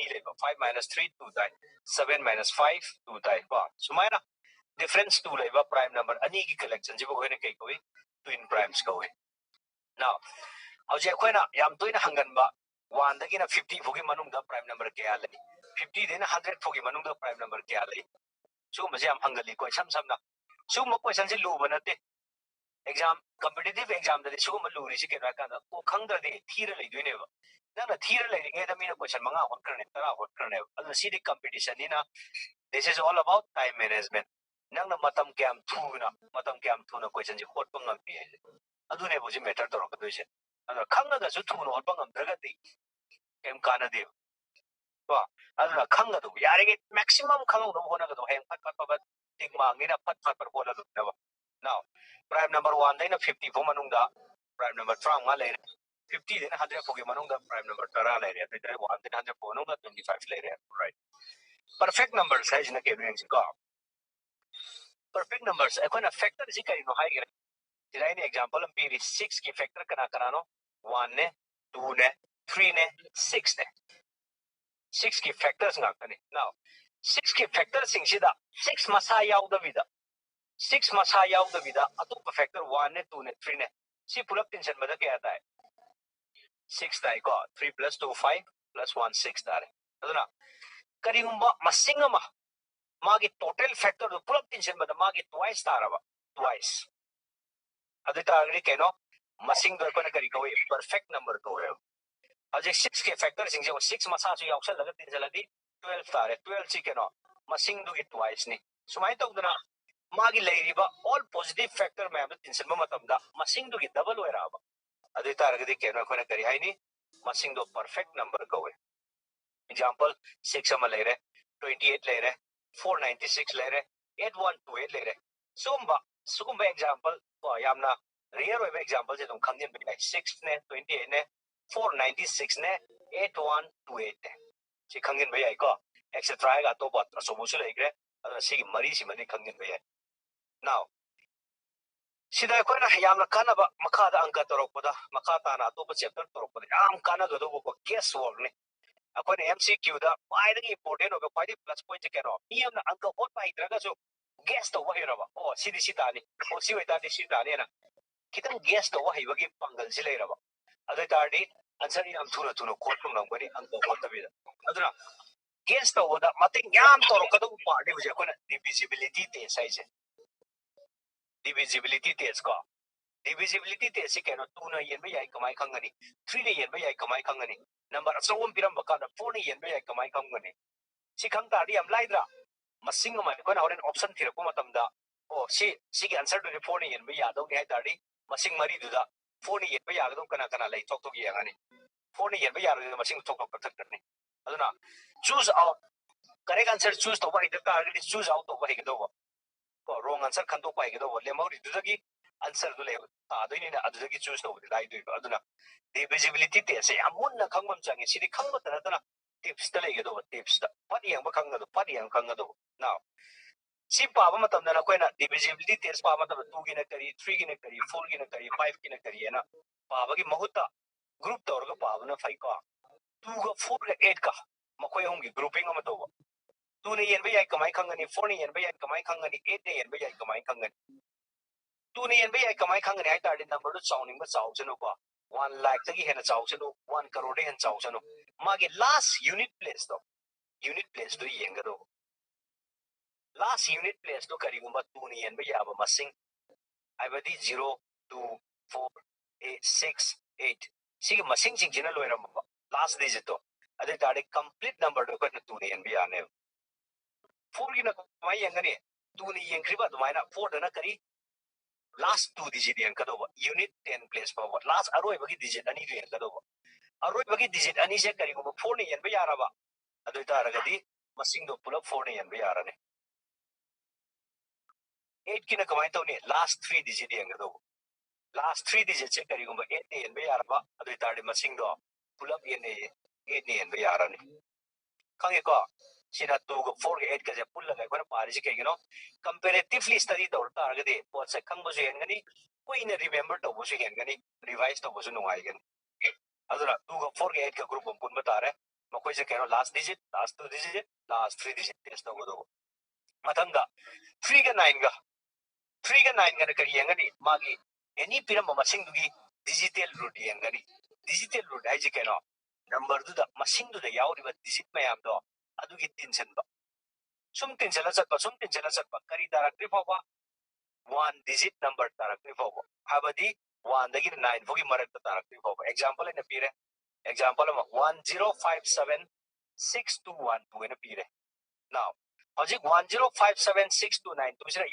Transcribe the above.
ni leba 5 minus 3 2 die 7 minus 5 2 die ba sumaina difference 2 leba prime number ani ki collection jibo hoine kai koi twin primes koi now auje khoina yam toina hangan ba 1 dagi na 50 phogi manung da prime number kya lai 50 dena 100 phogi manung da prime number kya lai su ma jam hangali ko sam sam na su mo question ji lu banate exam competitive exam da su ma lu ri ji ke ra ka da ko khang da de thira lai duine ba na na thira lai nge da mi na question manga hot karne tara hot karne al si di competition ni na this is all about time management nang na matam kyam thu na question ji hot pang ngam pi adu ne bo ji matter to ka do se adu khang na ga su thu no hot pang ngam da ga di kem kana de ba adu na khang ga do yare ge maximum khang no hona ga do heng phat phat phat tik ma ngi na phat phat par bola do na ba now prime number 1 dai na 50 pho manung da prime number 3 ma le 50 dai na 100 pho ge manung da prime number 10 le re dai 1 dai 100 pho manung da 25 le re right perfect numbers hai jina ke range ko perfect numbers ai kona factor ji kai no hai ge dai ni example am piri 6 ki factor kana kana no 1 ne 2 ne 3 ne 6 ne 6 ki factors ngakani now 6 ki factors sing sida 6 masa yaw da vida 6 masa yaw da vida atu factor 1 ne 2 ne 3 ne si pull up tension bada kya aata hai 6 dai ko 3 plus 2 5 plus 1 6 dare aduna karigumba masingama magi total factor do pull up tension bada magi twice taraba twice adu target keno masing do ko na kari ko perfect number ko hai aje 6 ke factor sing je 6 masa su yaw sal laga tension lagi 12 tare 12 si keno masing do it twice ni sumai to duna magi leiriba all positive factor ma am tension ma matam da masing do ki double hoira ba adu target keno ko na kari hai ni masing do perfect number ko hai example 6 am le re 28 le re 496 le re 8128 le re sumba example ko yamna real web example je tum khamjin be 6 ne 28 ne 496 ne 8128 ne si khangin be ai ko etc ga to ba so mu su le gre si mari si mari khangin be now sida ko na yamna kana ba makha da angka torok poda makha ta na to ba chapter torok poda yam kana ga do ko guess work ne akone MCQ da quite important of quite plus point ke no yam na angka hot pa idraga so guess to wa hera ba oh sidi sita ni oh si weta ni sita ni na kitang guess to wa hi bagi pangal si le ra ba adu tardi answer yam thura thuna khot pang nam bari angka hot ta bi da aduna guess to da mating yam torok ka do pa de je ko na divisibility te size divisibility test ko divisibility test si keno 2 na yen ba yai kamai khangani 3 na yen ba yai kamai khangani number asawam piram baka da 4 na yen ba yai kamai khangani si khang ta ri am laidra masing ma ko na oren option thira ko matam da oh si ki answer to 4 na yen ba ya do ni hai ta ri masing mari du da 4 na yen ba ya do kana kana lai tok tok yang ani 4 na yen ba ya do masing tok tok tak tak ni aduna choose out correct answer choose to ba ida ta ri choose out to ba hi do ko wrong answer kan to pai do le mauri du dagi answer du le ta do ni na adu dagi choose to dai do aduna divisibility te se amun na khangmam changi sidi khangma ta na tips ta le do tips ta padi yang ba khang do padi yang khang do now si pa ba matam na ko na divisibility test pa matam 2 gi na kari 3 gi na kari 4 gi na kari 5 gi na kari na pa ba gi mahuta group to ro pa ba na 5 ka 2 ga 4 ga 8 ka makoi hong gi grouping ma to 2 ne yen ba yai kamai khangani 4 ne yen ba yai kamai khangani 8 ne yen ba yai kamai khangani 2 ne yen ba yai kamai khangani ai tar number do chawning ba chaw chano ko 1 lakh tagi hena chaw chano 1 crore de hen chaw chano magi last unit place do yenga do last unit place do kari gumba 2 ne yen ba ya ba masing ai ba di 0 2 4 8 6 8 sig masing jing jina loira ma last digit to ade tar complete number do ko 2 ne yen ba ya ne 4 gi na mai yang ni 2 ni yang kriba to mai na 4 da na kari last 2 digit yang kado unit 10 place pa last aroi bagi digit ani yang kado aroi bagi digit ani se kari ko 4 ni yang ba yara ba adu ta ra gadi masing do pull up 4 ni yang ba yara ne 8 ki na kamai to ni last 3 digit yang kado last 3 digit se kari ko 8 ni yang ba yara ba adu ta de masing do pull up ye ne 8 ni yang ba yara ne kange ko sina 2 go 4 ga 8 ga je pull lagai ko pari ji kai no comparatively study to ta ga de pot se khang bo je ngani ko ina remember to bo se ngani revise to bo su nungai gan adura 2 go 4 ga 8 ga group pun ba ta re ꯃꯈꯣꯏꯁꯦ ꯀꯩꯅꯣ ꯂꯥꯁ digit ꯂꯥꯁ 2 digit ꯂꯥꯁ 3 digit test ꯇꯧꯒꯗꯧꯕ ꯃꯊꯪꯗ 3ꯒ 9ꯒ 3ꯒ 9ꯒꯅ ꯀꯔꯤ ꯌꯦꯡꯒꯅꯤ ꯃꯥꯒꯤ ꯑꯦꯅꯤ ꯄꯤꯔꯝꯕ ꯃꯁꯤꯡꯗꯨꯒꯤ digital root ꯌꯦꯡꯒꯅꯤ ꯗꯤꯖꯤꯇꯦꯜ ꯔꯨꯠ ꯍꯥꯏꯁꯦ ꯀꯩꯅꯣ ꯅꯝꯕꯔꯗꯨꯗ ꯃꯁꯤꯡꯗꯨꯗ ꯌꯥꯎꯔꯤꯕ ꯗꯤꯖꯤꯠ ꯃꯌꯥꯝꯗꯣ ꯑꯗꯨꯒꯤ ꯇꯤꯟꯁꯤꯟꯕ ꯁꯨꯝ ꯇꯤꯟꯁꯤꯜꯂ ꯆꯠꯄ ꯀꯔꯤ ꯇꯥꯔꯛꯇ꯭ꯔꯤ ꯐꯥꯎꯕ 1 ꯗꯤꯖꯤꯠ ꯅꯝꯕꯔ ꯇꯥꯔꯛꯇ꯭ꯔꯤ ꯐꯥꯎꯕ ꯍꯥꯏꯕꯗꯤ 1ꯗꯒꯤ 9 ꯐꯥꯎꯒꯤ ꯃꯔꯛꯇ ꯇꯥꯔꯛꯇ꯭ꯔꯤ ꯐꯥꯎꯕ ꯑꯦꯛꯖꯥꯝꯄꯜ ꯑꯩꯅ ꯄꯤꯔꯦ ꯑꯦꯛꯖꯥꯝꯄꯜ ꯑꯃ 1057621 ꯍꯥꯏꯅ ꯄꯤꯔꯦ ꯅꯥꯎ ꯍꯧꯖꯤꯛ 1057629 ꯁꯤꯅ